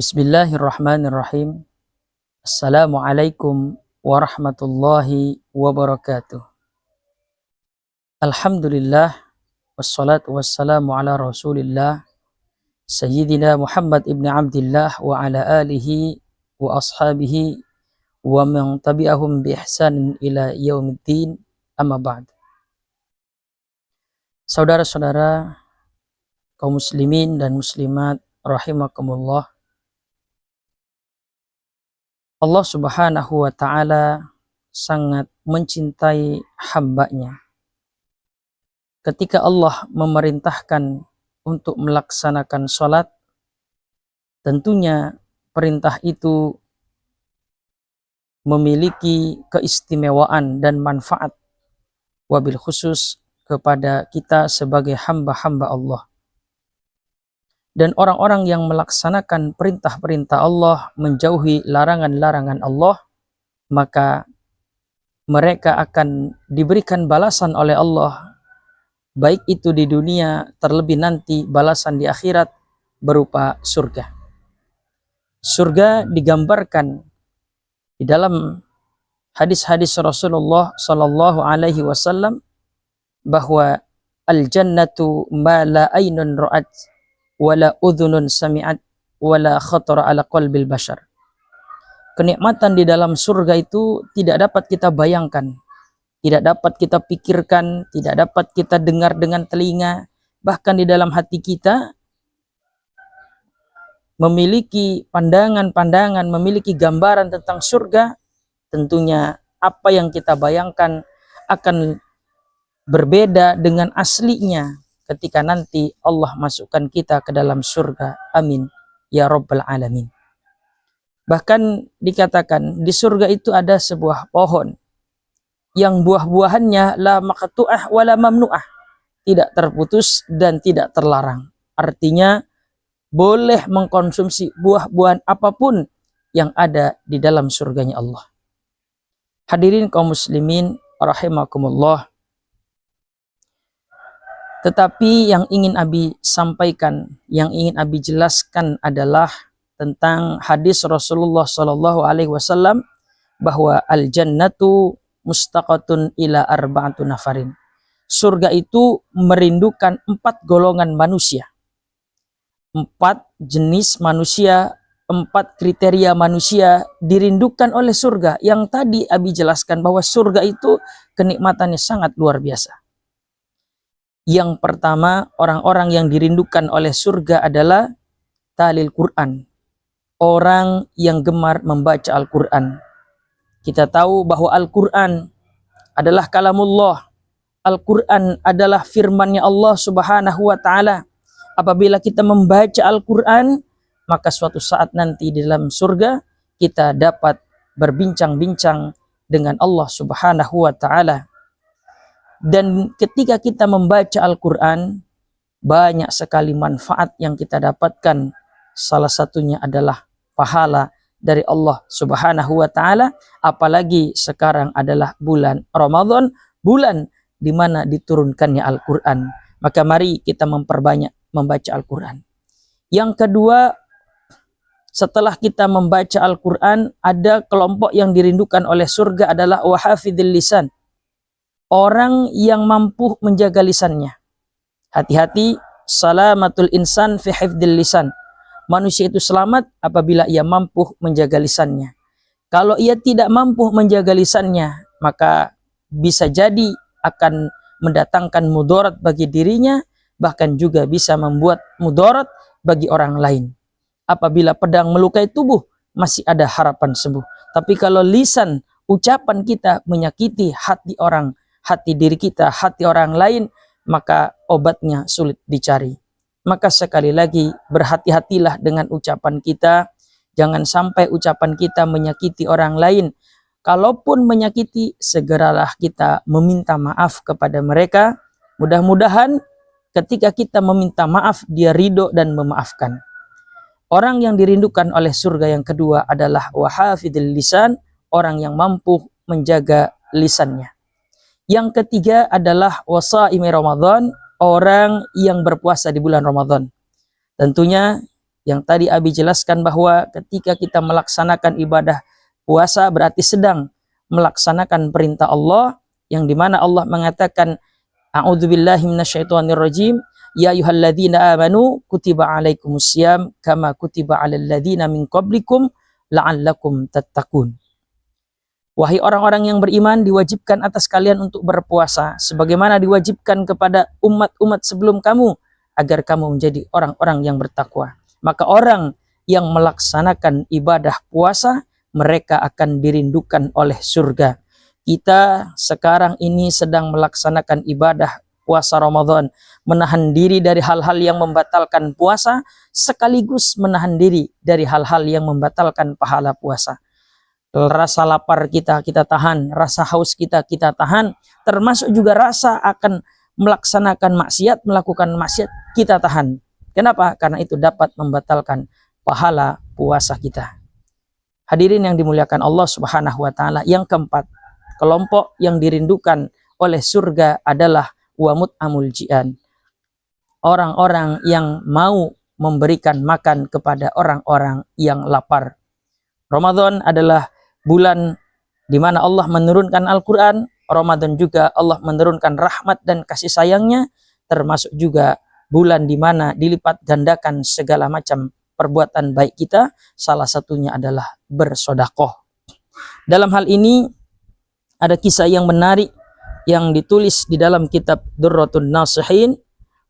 Bismillahirrahmanirrahim. Assalamualaikum warahmatullahi wabarakatuh. Alhamdulillah wassalatu wassalamu ala Rasulillah Sayyidina Muhammad ibn Abdillah wa ala alihi wa ashabihi wa man tabi'ahum bi ihsan ila yaumiddin, amma ba'd. Saudara-saudara kaum muslimin dan muslimat rahimakumullah, Allah Subhanahu wa ta'ala sangat mencintai hambanya. Ketika Allah memerintahkan untuk melaksanakan sholat, tentunya perintah itu memiliki keistimewaan dan manfaat, wabil khusus kepada kita sebagai hamba-hamba Allah. Dan orang-orang yang melaksanakan perintah-perintah Allah, menjauhi larangan-larangan Allah, maka mereka akan diberikan balasan oleh Allah, baik itu di dunia, terlebih nanti balasan di akhirat berupa surga. Surga digambarkan di dalam hadis-hadis Rasulullah Sallallahu Alaihi Wasallam bahwa al-jannatu ma la aynun ra'at wala udhunun sami'at wala khatara ala qalbil bashar. Kenikmatan di dalam surga itu tidak dapat kita bayangkan, tidak dapat kita pikirkan, tidak dapat kita dengar dengan telinga. Bahkan di dalam hati kita memiliki pandangan-pandangan, memiliki gambaran tentang surga. Tentunya apa yang kita bayangkan akan berbeda dengan aslinya ketika nanti Allah masukkan kita ke dalam surga. Amin ya rabbal alamin. Bahkan dikatakan di surga itu ada sebuah pohon yang buah-buahannya la maqtu'ah wala mamnu'ah, tidak terputus dan tidak terlarang. Artinya boleh mengkonsumsi buah-buahan apapun yang ada di dalam surganya Allah. Hadirin kaum muslimin rahimakumullah. Tetapi yang ingin Abi sampaikan, yang ingin Abi jelaskan adalah tentang hadis Rasulullah Sallallahu Alaihi Wasallam bahwa al-jannatu mustaqatun ila arba'atu nafarin. Surga itu merindukan 4 golongan manusia, 4 jenis manusia, 4 kriteria manusia dirindukan oleh surga. Yang tadi Abi jelaskan bahwa surga itu kenikmatannya sangat luar biasa. Yang pertama, orang-orang yang dirindukan oleh surga adalah talil Quran, orang yang gemar membaca Al-Quran. Kita tahu bahwa Al-Quran adalah kalamullah. Al-Quran adalah firman-Nya Allah Subhanahu wa ta'ala. Apabila kita membaca Al-Quran, maka suatu saat nanti di dalam surga kita dapat berbincang-bincang dengan Allah Subhanahu wa ta'ala. Dan ketika kita membaca Al-Quran, banyak sekali manfaat yang kita dapatkan. Salah satunya adalah pahala dari Allah Subhanahu wa ta'ala. Apalagi sekarang adalah bulan Ramadan, bulan di mana diturunkannya Al-Quran. Maka mari kita memperbanyak membaca Al-Quran. Yang kedua, setelah kita membaca Al-Quran, ada kelompok yang dirindukan oleh surga adalah wahafidil lisan, orang yang mampu menjaga lisannya. Hati-hati, salamatul insan fi hifdil lisan. Manusia itu selamat apabila ia mampu menjaga lisannya. Kalau ia tidak mampu menjaga lisannya, maka bisa jadi akan mendatangkan mudarat bagi dirinya, bahkan juga bisa membuat mudarat bagi orang lain. Apabila pedang melukai tubuh, masih ada harapan sembuh. Tapi kalau lisan, ucapan kita menyakiti hati orang, hati diri kita, hati orang lain, maka obatnya sulit dicari. Maka sekali lagi berhati-hatilah dengan ucapan kita. Jangan sampai ucapan kita menyakiti orang lain. Kalaupun menyakiti, segeralah kita meminta maaf kepada mereka. Mudah-mudahan ketika kita meminta maaf, dia ridho dan memaafkan. Orang yang dirindukan oleh surga yang kedua adalah wahafidil lisan, orang yang mampu menjaga lisannya. Yang ketiga adalah wasaimi Ramadan, orang yang berpuasa di bulan Ramadan. Tentunya yang tadi Abi jelaskan bahwa ketika kita melaksanakan ibadah puasa berarti sedang melaksanakan perintah Allah, yang dimana Allah mengatakan a'udzubillahi minasyaitonirrajim, ya ayyuhalladzina amanu kutiba alaikumusiyam kama kutiba alal ladzina min qablikum la'allakum tattaqun. Wahai orang-orang yang beriman, diwajibkan atas kalian untuk berpuasa sebagaimana diwajibkan kepada umat-umat sebelum kamu agar kamu menjadi orang-orang yang bertakwa. Maka orang yang melaksanakan ibadah puasa, mereka akan dirindukan oleh surga. Kita sekarang ini sedang melaksanakan ibadah puasa Ramadan, menahan diri dari hal-hal yang membatalkan puasa, sekaligus menahan diri dari hal-hal yang membatalkan pahala puasa. Rasa lapar kita tahan, rasa haus kita tahan, termasuk juga rasa akan melaksanakan maksiat, melakukan maksiat kita tahan. Kenapa? Karena itu dapat membatalkan pahala puasa kita. Hadirin yang dimuliakan Allah Subhanahu wa taala, yang keempat, kelompok yang dirindukan oleh surga adalah wamut amul jian. Orang-orang yang mau memberikan makan kepada orang-orang yang lapar. Ramadan adalah bulan di mana Allah menurunkan Al-Quran. Ramadan juga Allah menurunkan rahmat dan kasih sayangnya, termasuk juga bulan di mana dilipat gandakan segala macam perbuatan baik kita, salah satunya adalah bersodakoh. Dalam hal ini ada kisah yang menarik yang ditulis di dalam kitab Durratun Nasihin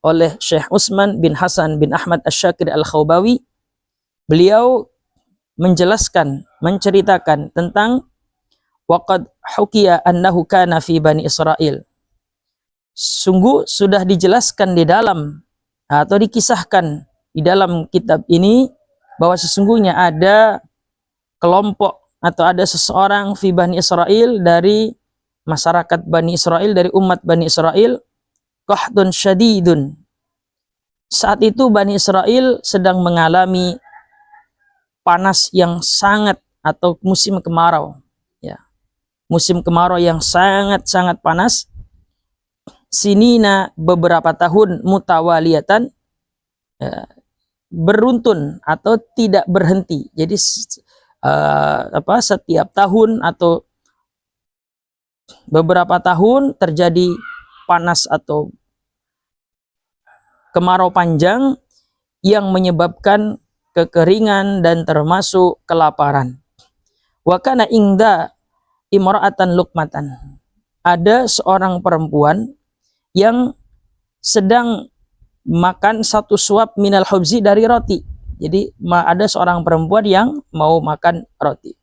oleh Syekh Utsman bin Hasan bin Ahmad Asy-Syakir Al-Khawbawi. Beliau menjelaskan, menceritakan tentang waqad hukiya annahu kana fi Bani Israil. Sungguh sudah dijelaskan di dalam atau dikisahkan di dalam kitab ini bahwa sesungguhnya ada kelompok atau ada seseorang fi Bani Israil, dari masyarakat Bani Israil, dari umat Bani Israil, qahdun syadidun. Saat itu Bani Israil sedang mengalami panas yang sangat, atau musim kemarau, ya, musim kemarau yang sangat-sangat panas. Sinina, beberapa tahun, mutawaliyatan, ya, beruntun atau tidak berhenti. Jadi setiap tahun atau beberapa tahun terjadi panas atau kemarau panjang yang menyebabkan kekeringan dan termasuk kelaparan. Wa kana ingda imra'atan luqmatan. Ada seorang perempuan yang sedang makan satu suap minal khubzi, dari roti. Jadi ada seorang perempuan yang mau makan roti.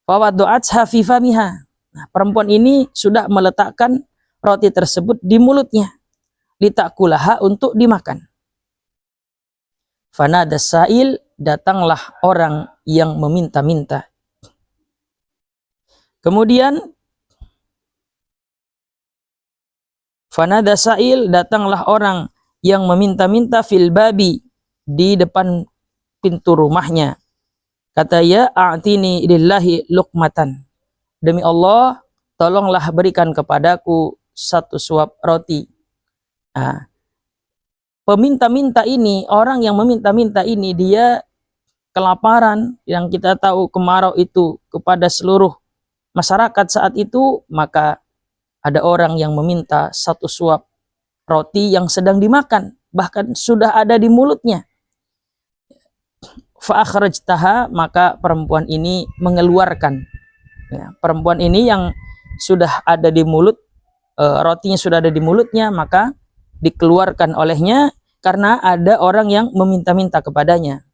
Fa wadu'atha fi famiha. Nah, perempuan ini sudah meletakkan roti tersebut di mulutnya, litakulaha, untuk dimakan. Fanada sa'il, datanglah orang yang meminta-minta. Kemudian fanada sa'il, datanglah orang yang meminta-minta fil babi, di depan pintu rumahnya. Kata, ya a'tini lillahi luqmatan. Demi Allah, tolonglah berikan kepadaku satu suap roti. Nah, peminta-minta ini, orang yang meminta-minta ini, dia kelaparan. Yang kita tahu kemarau itu kepada seluruh masyarakat saat itu, maka ada orang yang meminta satu suap roti yang sedang dimakan, bahkan sudah ada di mulutnya. Fa akhrajtaha, maka perempuan ini mengeluarkan, ya, perempuan ini yang sudah ada di mulut, rotinya sudah ada di mulutnya, maka dikeluarkan olehnya karena ada orang yang meminta-minta kepadanya.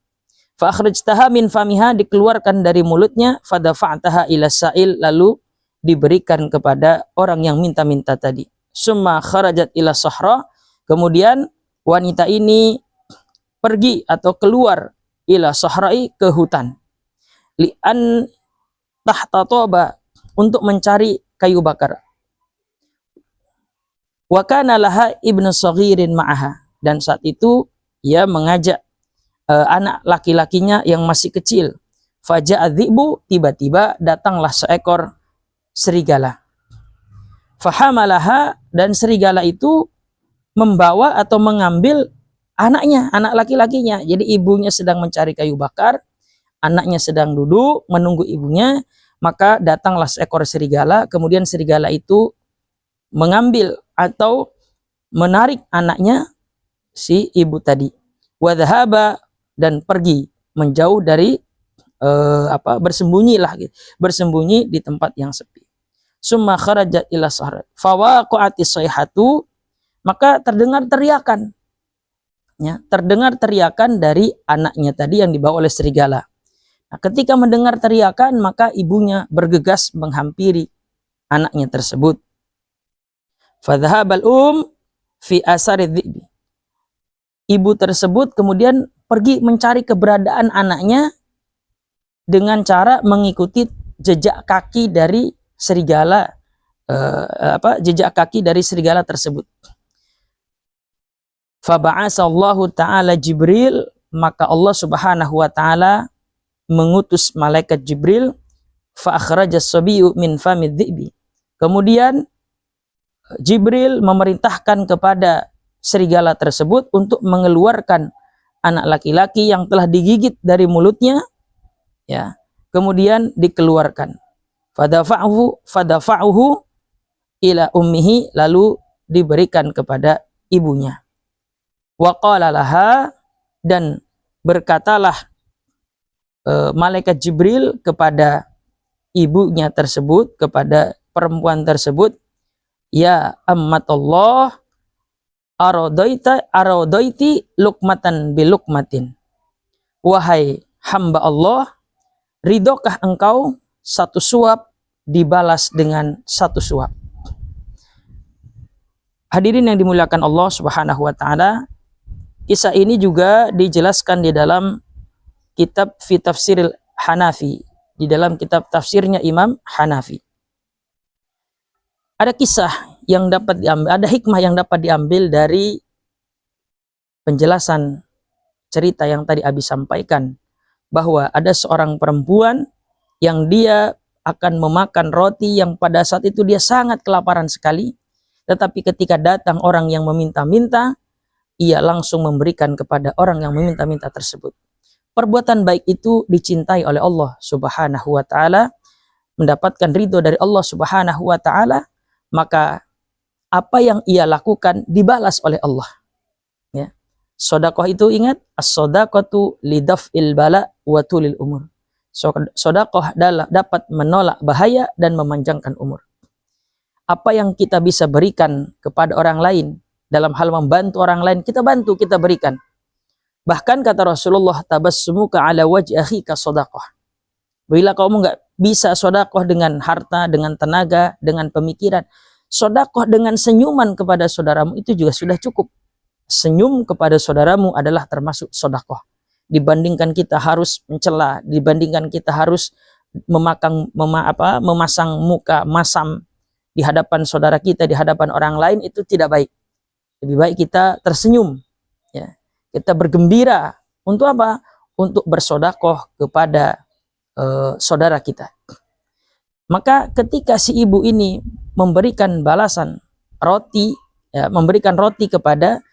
Fa akhrajtaha min famiha, dikeluarkan dari mulutnya. Fadafa'taha ila sa'il, lalu diberikan kepada orang yang minta-minta tadi. Summa kharajat ila sahra, kemudian wanita ini pergi atau keluar ila sahrai, ke hutan. Li'an tahta toba, untuk mencari kayu bakar. Wa kana laha ibnu saghirin ma'aha, dan saat itu ia mengajak anak laki-lakinya yang masih kecil. Faja'a dhi'bu, tiba-tiba datanglah seekor serigala. Fahamalaha, dan serigala itu membawa atau mengambil anaknya, anak laki-lakinya. Jadi ibunya sedang mencari kayu bakar, anaknya sedang duduk menunggu ibunya, maka datanglah seekor serigala, kemudian serigala itu mengambil atau menarik anaknya si ibu tadi. Wadhaba, dan pergi menjauh dari bersembunyilah gitu. Bersembunyi di tempat yang sepi. Summa kharajat ila sahrat fawaqa'atis sayhatu, maka terdengar teriakan. Ya, terdengar teriakan dari anaknya tadi yang dibawa oleh serigala. Nah, ketika mendengar teriakan, maka ibunya bergegas menghampiri anaknya tersebut. Fadhahabal fi asarid dhi'bi. Ibu tersebut kemudian pergi mencari keberadaan anaknya dengan cara mengikuti jejak kaki dari serigala, jejak kaki dari serigala tersebut. Faba'asallahu ta'ala Jibril, maka Allah subhanahu wa ta'ala mengutus malaikat Jibril. Fa'akhrajas sabiyu min famid dhi'bi. Kemudian Jibril memerintahkan kepada serigala tersebut untuk mengeluarkan anak laki-laki yang telah digigit dari mulutnya, ya, kemudian dikeluarkan. Fadafa'uhu ila ummihi, lalu diberikan kepada ibunya. Wa qala laha, dan berkatalah malaikat Jibril kepada ibunya tersebut, kepada perempuan tersebut, ya ammatullah, arodaiti lukmatan bilukmatin. Wahai hamba Allah, ridhokah engkau satu suap dibalas dengan satu suap. Hadirin yang dimuliakan Allah subhanahu wa ta'ala, kisah ini juga dijelaskan di dalam kitab fi tafsiril Hanafi, di dalam kitab tafsirnya Imam Hanafi. Ada kisah yang dapat diambil, ada hikmah yang dapat diambil dari penjelasan cerita yang tadi Abi sampaikan, bahwa ada seorang perempuan yang dia akan memakan roti yang pada saat itu dia sangat kelaparan sekali, tetapi ketika datang orang yang meminta-minta, ia langsung memberikan kepada orang yang meminta-minta tersebut. Perbuatan baik itu dicintai oleh Allah subhanahu wa ta'ala, mendapatkan ridho dari Allah subhanahu wa ta'ala, maka apa yang ia lakukan dibalas oleh Allah. Ya. Sodakoh itu ingat, as-sodaqatu lidaf'il bala wa tulil umur. Sodakoh dapat menolak bahaya dan memanjangkan umur. Apa yang kita bisa berikan kepada orang lain, dalam hal membantu orang lain, kita bantu, kita berikan. Bahkan kata Rasulullah, tabassumuka ala wajhi akhika sodakoh. Bila kamu nggak bisa sodakoh dengan harta, dengan tenaga, dengan pemikiran, sodakoh dengan senyuman kepada saudaramu itu juga sudah cukup. Senyum kepada saudaramu adalah termasuk sodakoh. Dibandingkan kita harus mencela, dibandingkan kita harus memasang muka masam di hadapan saudara kita, di hadapan orang lain, itu tidak baik. Lebih baik kita tersenyum, ya. Kita bergembira. Untuk apa? Untuk bersodakoh kepada saudara kita. Maka ketika si ibu ini memberikan balasan roti, ya, memberikan roti kepada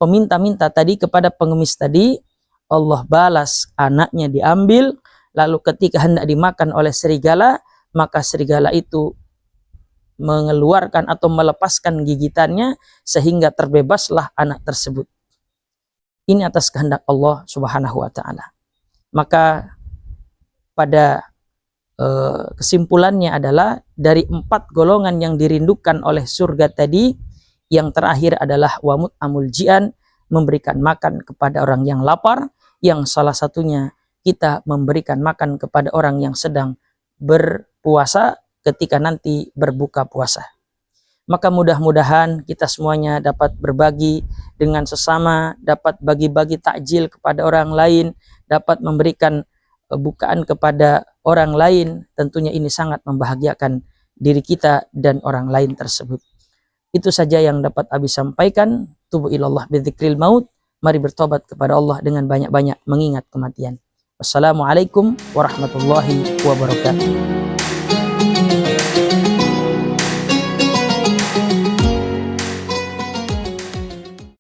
peminta-minta tadi, kepada pengemis tadi, Allah balas, anaknya diambil, lalu ketika hendak dimakan oleh serigala, maka serigala itu mengeluarkan atau melepaskan gigitannya sehingga terbebaslah anak tersebut. Ini atas kehendak Allah subhanahu wa ta'ala. Maka pada kesimpulannya adalah dari 4 golongan yang dirindukan oleh surga tadi, yang terakhir adalah wamut amul jian, memberikan makan kepada orang yang lapar, yang salah satunya kita memberikan makan kepada orang yang sedang berpuasa ketika nanti berbuka puasa. Maka mudah-mudahan kita semuanya dapat berbagi dengan sesama, dapat bagi-bagi takjil kepada orang lain, dapat memberikan bukaan kepada orang lain. Tentunya ini sangat membahagiakan diri kita dan orang lain tersebut. Itu saja yang dapat Abi sampaikan. Tubu ilallah bidzikril maut. Mari bertobat kepada Allah dengan banyak-banyak mengingat kematian. Wassalamualaikum warahmatullahi wabarakatuh.